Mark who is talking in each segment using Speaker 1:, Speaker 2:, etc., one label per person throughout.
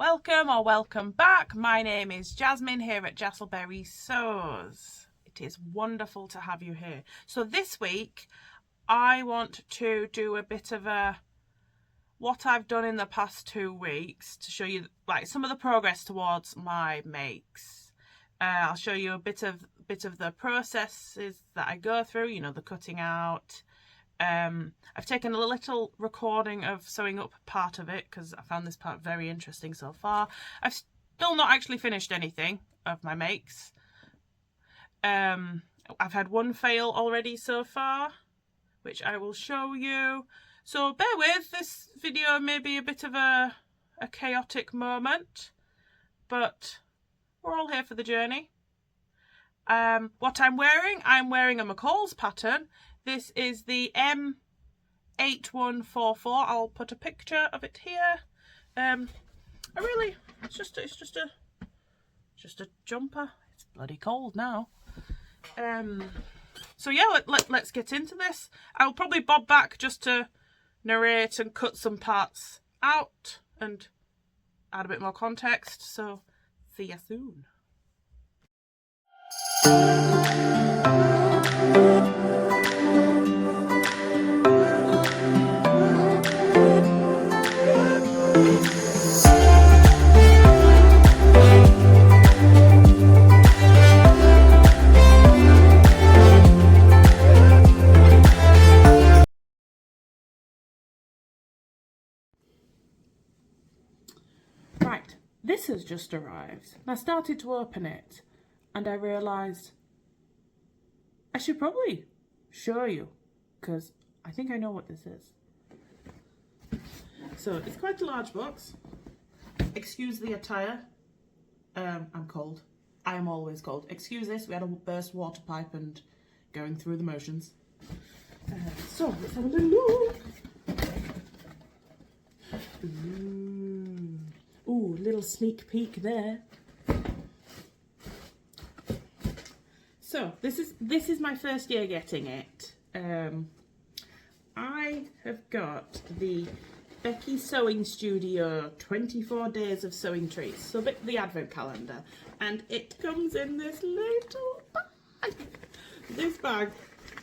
Speaker 1: Welcome or welcome back. My name is Jasmine here at Fridaysews. It is wonderful to have you here. So this week I want to do a bit of what I've done in the past 2 weeks to show you like some of the progress towards my makes. I'll show you a bit of the processes that I go through, you know, the cutting out. I've taken a little recording of sewing up part of it because I found this part very interesting so far. I've still not actually finished anything of my makes. I've had one fail already so far, which I will show you. So bear with, this video may be a bit of a chaotic moment, but we're all here for the journey. What I'm wearing a McCall's pattern. This is the M8144. I'll put a picture of it here. It's just a jumper. It's bloody cold now. So yeah, let's get into this. I'll probably bob back just to narrate and cut some parts out and add a bit more context. So see ya soon. Right, this has just arrived. I started to open it and I realised I should probably show you because I think I know what this is. So it's quite a large box. Excuse the attire. I'm cold. I am always cold. Excuse this, we had a burst water pipe and going through the motions. So let's have a little look. Ooh, little sneak peek there. So this is my first year getting it. I have got the Becky Sewing Studio 24 Days of Sewing Treats, so the advent calendar, and it comes in this little bag. This bag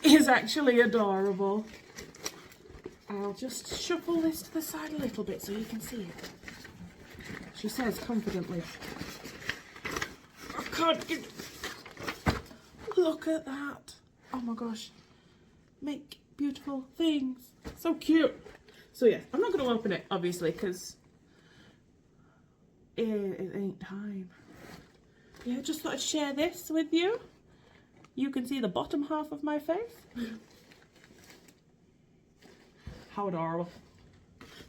Speaker 1: is actually adorable. I'll just shuffle this to the side a little bit so you can see it. She says confidently, I can't get... Look at that. Oh my gosh. Make beautiful things. So cute. So yeah, I'm not going to open it obviously because it ain't time. Yeah, just thought I'd share this with you. You can see the bottom half of my face. How adorable.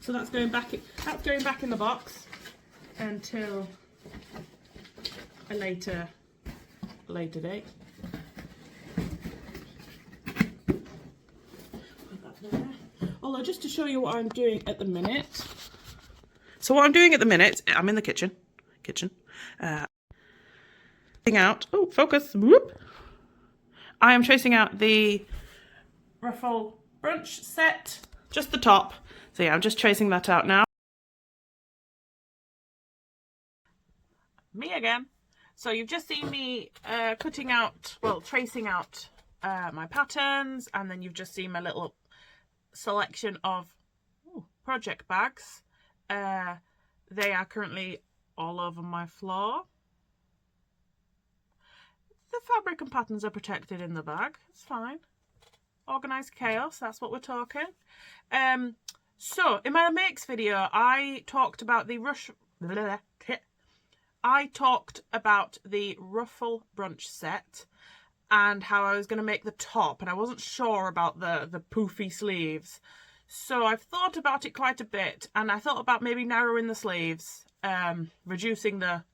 Speaker 1: So that's going back in the box until a later date. Put that there. Although just to show you what I'm doing at the minute. So what I'm doing at the minute, I'm in the kitchen. Out. Oh, focus. Whoop. I am tracing out the Ruffle Brunch set, just the top. So yeah, I'm just tracing that out now. Me again. So you've just seen me tracing out my patterns, and then you've just seen my little selection of project bags. They are currently all over my floor. The fabric and patterns are protected in the bag. It's fine. Organised chaos, that's what we're talking. So in my makes video, I talked about the Ruffle Brunch set and how I was going to make the top, and I wasn't sure about the poofy sleeves. So I've thought about it quite a bit, and I thought about maybe narrowing the sleeves, reducing the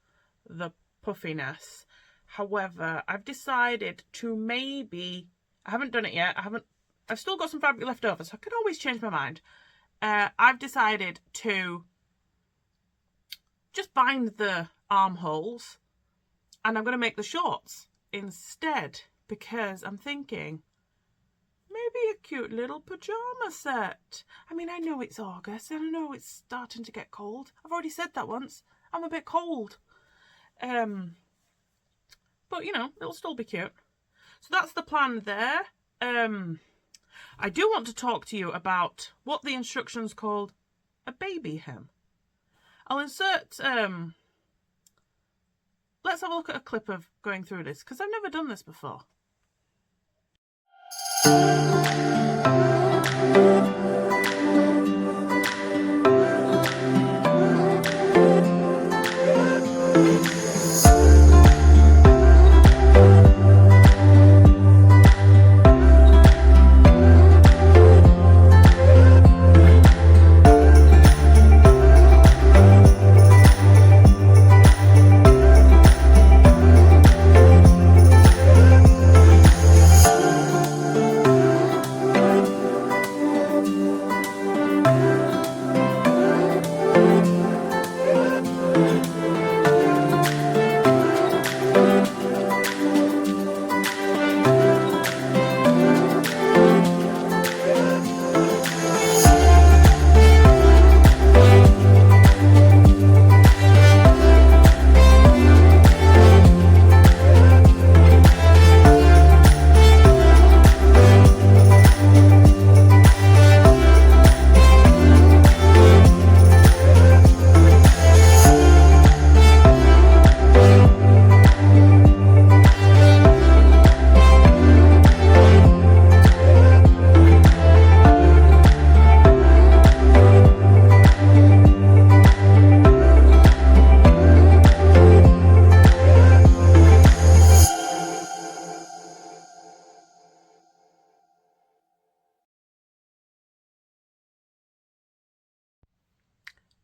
Speaker 1: puffiness. However, I've decided to maybe, I haven't done it yet, I've still got some fabric left over, so I could always change my mind. I've decided to just bind the armholes, and I'm going to make the shorts instead, because I'm thinking maybe a cute little pajama set. I mean, I know it's August and I know it's starting to get cold. I've already said that once. I'm a bit cold. But, you know, it'll still be cute. So that's the plan there. I do want to talk to you about what the instructions called a baby hem. I'll insert, let's have a look at a clip of going through this, because I've never done this before.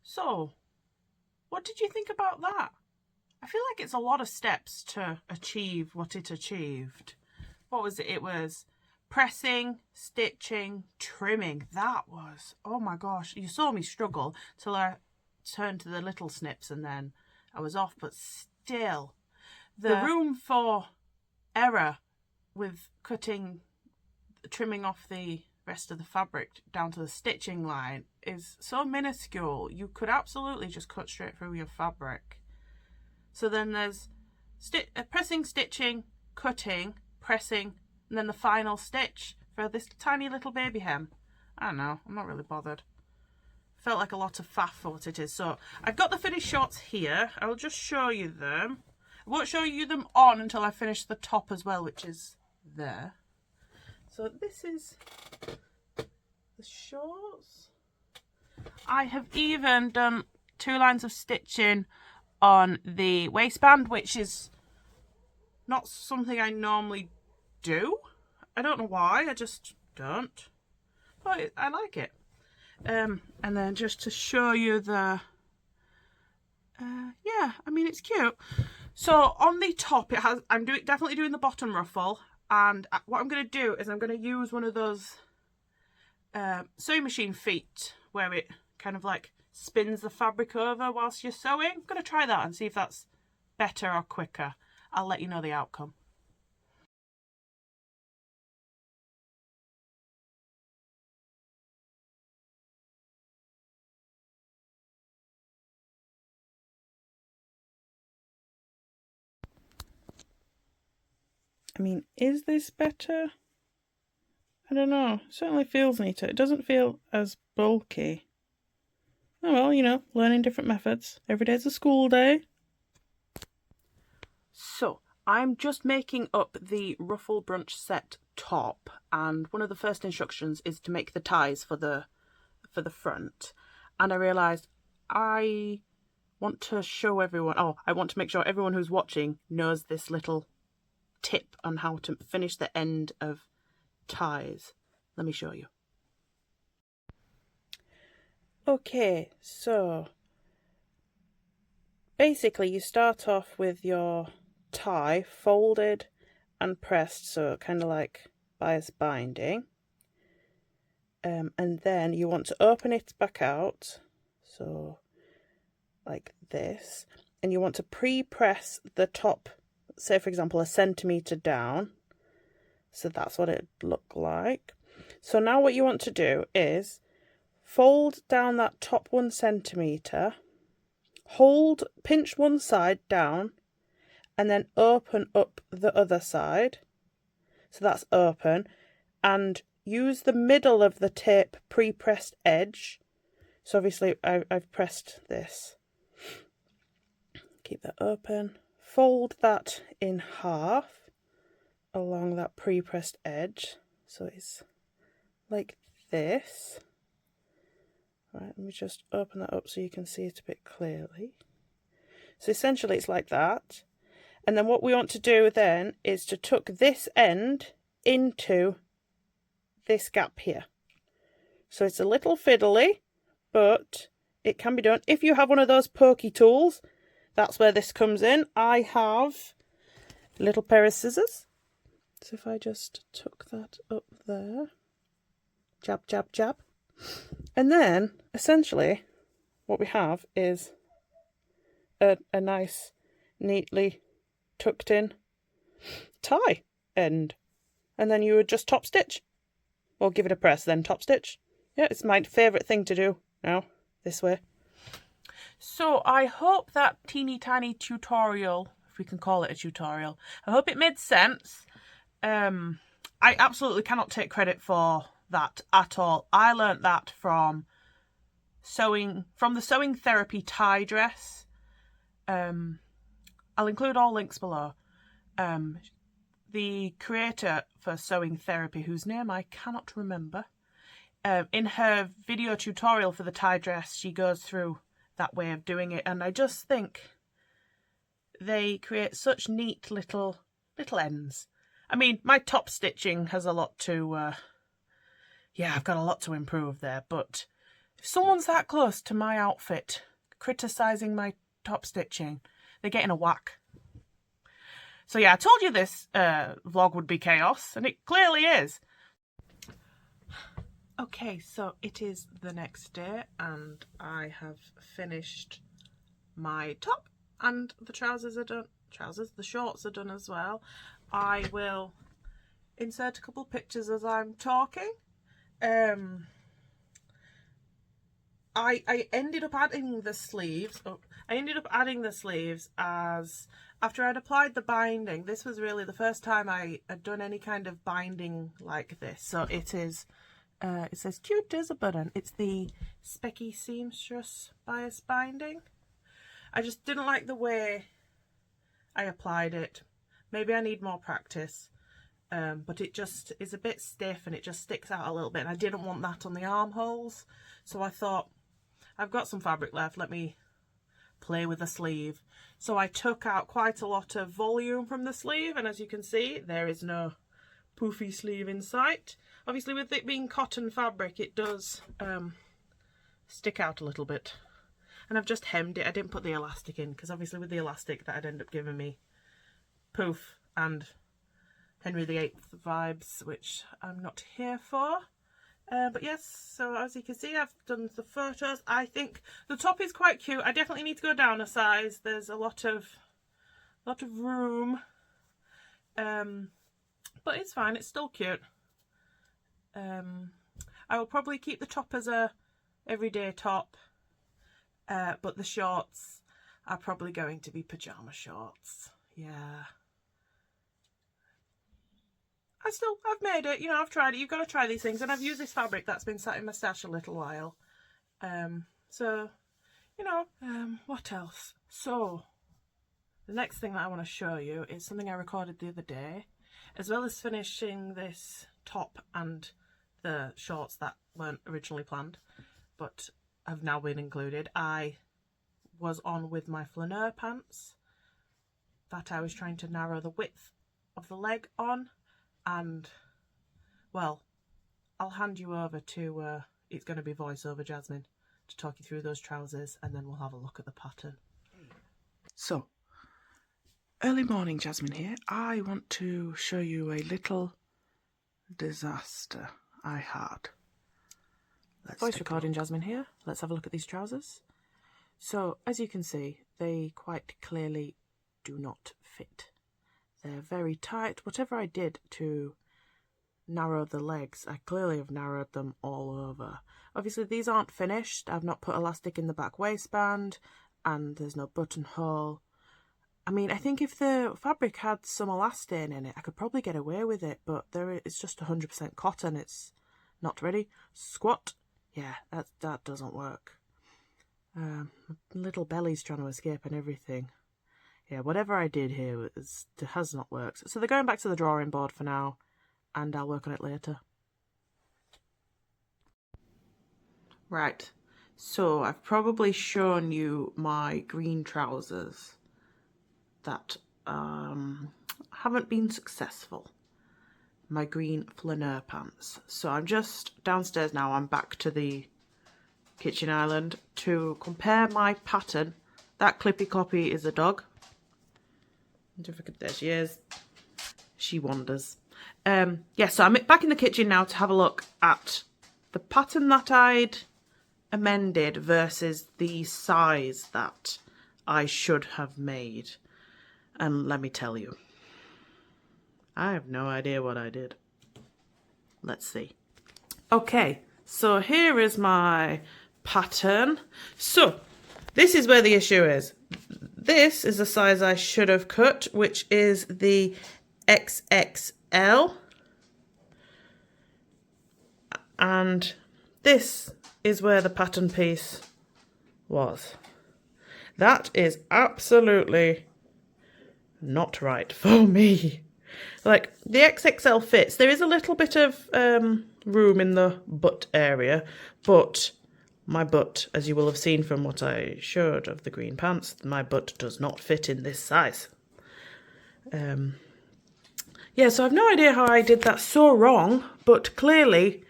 Speaker 1: So, what did you think about that? I feel like it's a lot of steps to achieve what it achieved. What was it? It was pressing, stitching, trimming. That was, oh my gosh, you saw me struggle till I turned to the little snips and then I was off, but still, the room for error with trimming off the rest of the fabric down to the stitching line is so minuscule. You could absolutely just cut straight through your fabric. So then there's pressing, stitching, cutting, pressing, and then the final stitch for this tiny little baby hem. I don't know, I'm not really bothered. Felt like a lot of faff for what it is. So I've got the finished shorts here. I'll just show you them. I won't show you them on until I finish the top as well, which is there. So this is the shorts. I have even done 2 lines of stitching on the waistband, which is not something I normally do. I don't know why, I just don't. But I like it. And then just to show you the, yeah, I mean, it's cute. So on the top, it has, I'm definitely doing the bottom ruffle. And what I'm going to do is I'm going to use one of those sewing machine feet where it kind of like spins the fabric over whilst you're sewing. I'm going to try that and see if that's better or quicker. I'll let you know the outcome. I mean, is this better? I don't know. It certainly feels neater. It doesn't feel as bulky. Oh well, you know, learning different methods. Every day's a school day. So, I'm just making up the Ruffle Brunch set top, and one of the first instructions is to make the ties for the front. And I realised I want to show everyone, I want to make sure everyone who's watching knows this little tip on how to finish the end of ties. Let me show you. Okay, so basically you start off with your tie folded and pressed, so kind of like bias binding, and then you want to open it back out, so like this, and you want to pre-press the top, say for example 1 centimetre down, so that's what it looked like. So now what you want to do is fold down that top 1 centimetre, pinch one side down and then open up the other side. So that's open, and use the middle of the tape pre-pressed edge. So obviously I've pressed this. Keep that open. Fold that in half along that pre-pressed edge. So it's like this. Right, let me just open that up so you can see it a bit clearly. So essentially it's like that. And then what we want to do then is to tuck this end into this gap here. So it's a little fiddly, but it can be done. If you have one of those pokey tools, that's where this comes in. I have a little pair of scissors. So if I just tuck that up there, jab, jab, jab. And then, essentially, what we have is a nice, neatly tucked in tie end. And then you would just top stitch. Or give it a press, then top stitch. Yeah, it's my favourite thing to do now, this way. So I hope that teeny tiny tutorial, if we can call it a tutorial, I hope it made sense. I absolutely cannot take credit for that at all. I learnt that from the Sewing Therapy tie dress. I'll include all links below. The creator for Sewing Therapy, whose name I cannot remember, in her video tutorial for the tie dress, she goes through that way of doing it, and I just think they create such neat little ends. I mean, my top stitching has a lot to, yeah, I've got a lot to improve there, but if someone's that close to my outfit criticising my top stitching, they're getting a whack. So yeah, I told you this vlog would be chaos, and it clearly is. Okay, so it is the next day, and I have finished my top, and the trousers are done. The shorts are done as well. I will insert a couple pictures as I'm talking. I ended up adding the sleeves. I ended up adding the sleeves as after I'd applied the binding. This was really the first time I had done any kind of binding like this. So it is, it says cute as a button. It's the Specky Seamstress bias binding. I just didn't like the way I applied it. Maybe I need more practice. But it just is a bit stiff and it just sticks out a little bit, and I didn't want that on the armholes. So I thought, I've got some fabric left, let me play with the sleeve. So I took out quite a lot of volume from the sleeve, and as you can see, there is no poofy sleeve in sight. Obviously with it being cotton fabric, it does stick out a little bit. And I've just hemmed it. I didn't put the elastic in, because obviously with the elastic that'd end up giving me poof and Henry VIII vibes, which I'm not here for. But yes, so as you can see, I've done the photos. I think the top is quite cute. I definitely need to go down a size. There's a lot of room. But it's fine, it's still cute. I will probably keep the top as a everyday top. But the shorts are probably going to be pyjama shorts. Yeah. I've made it, you know, I've tried it. You've got to try these things, and I've used this fabric that's been sat in my stash a little while. So, you know, what else? So, the next thing that I want to show you is something I recorded the other day. As well as finishing this top and the shorts that weren't originally planned, but have now been included, I was on with my flaneur pants that I was trying to narrow the width of the leg on. And, well, I'll hand you over to, it's going to be voiceover Jasmine, to talk you through those trousers, and then we'll have a look at the pattern. So, early morning Jasmine here. I want to show you a little disaster I had. Voice recording Jasmine here. Let's have a look at these trousers. So, as you can see, they quite clearly do not fit. They're very tight. Whatever I did to narrow the legs, I clearly have narrowed them all over. Obviously these aren't finished. I've not put elastic in the back waistband. and there's no buttonhole. I mean, I think if the fabric had some elastane in it, I could probably get away with it, but it's just 100% cotton. It's not ready. Squat. Yeah, that doesn't work. Little belly's trying to escape and everything. Yeah, whatever I did here has not worked. So they're going back to the drawing board for now, and I'll work on it later. Right, so I've probably shown you my green trousers that haven't been successful. My green flaneur pants. So I'm just downstairs now. I'm back to the kitchen island to compare my pattern. That clippy cloppy is a dog. There she is. She wanders. Yeah, so I'm back in the kitchen now to have a look at the pattern that I'd amended versus the size that I should have made. And let me tell you, I have no idea what I did. Let's see. Okay, so here is my pattern. So this is where the issue is. This is the size I should have cut, which is the XXL. And this is where the pattern piece was. That is absolutely not right for me. Like, the XXL fits. There is a little bit of room in the butt area, but my butt, as you will have seen from what I showed of the green pants, my butt does not fit in this size. Yeah, so I've no idea how I did that so wrong, but clearly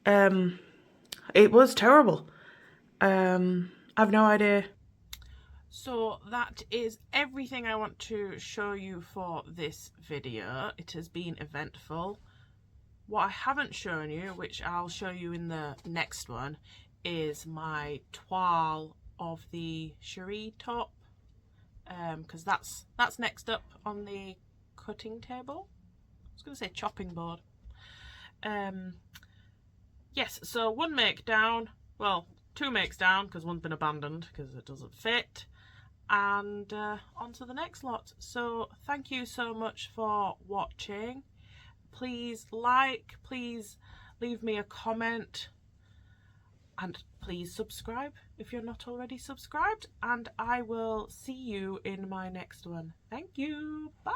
Speaker 1: it was terrible. I've no idea. So that is everything I want to show you for this video. It has been eventful. What I haven't shown you, which I'll show you in the next one, is my toile of the cherie top, because that's next up on the cutting table. I was going to say chopping board. Yes, so one make down, well, two makes down because one's been abandoned because it doesn't fit, and on to the next lot. So thank you so much for watching. Please like, please leave me a comment, and please subscribe if you're not already subscribed, and I will see you in my next one. Thank you. Bye.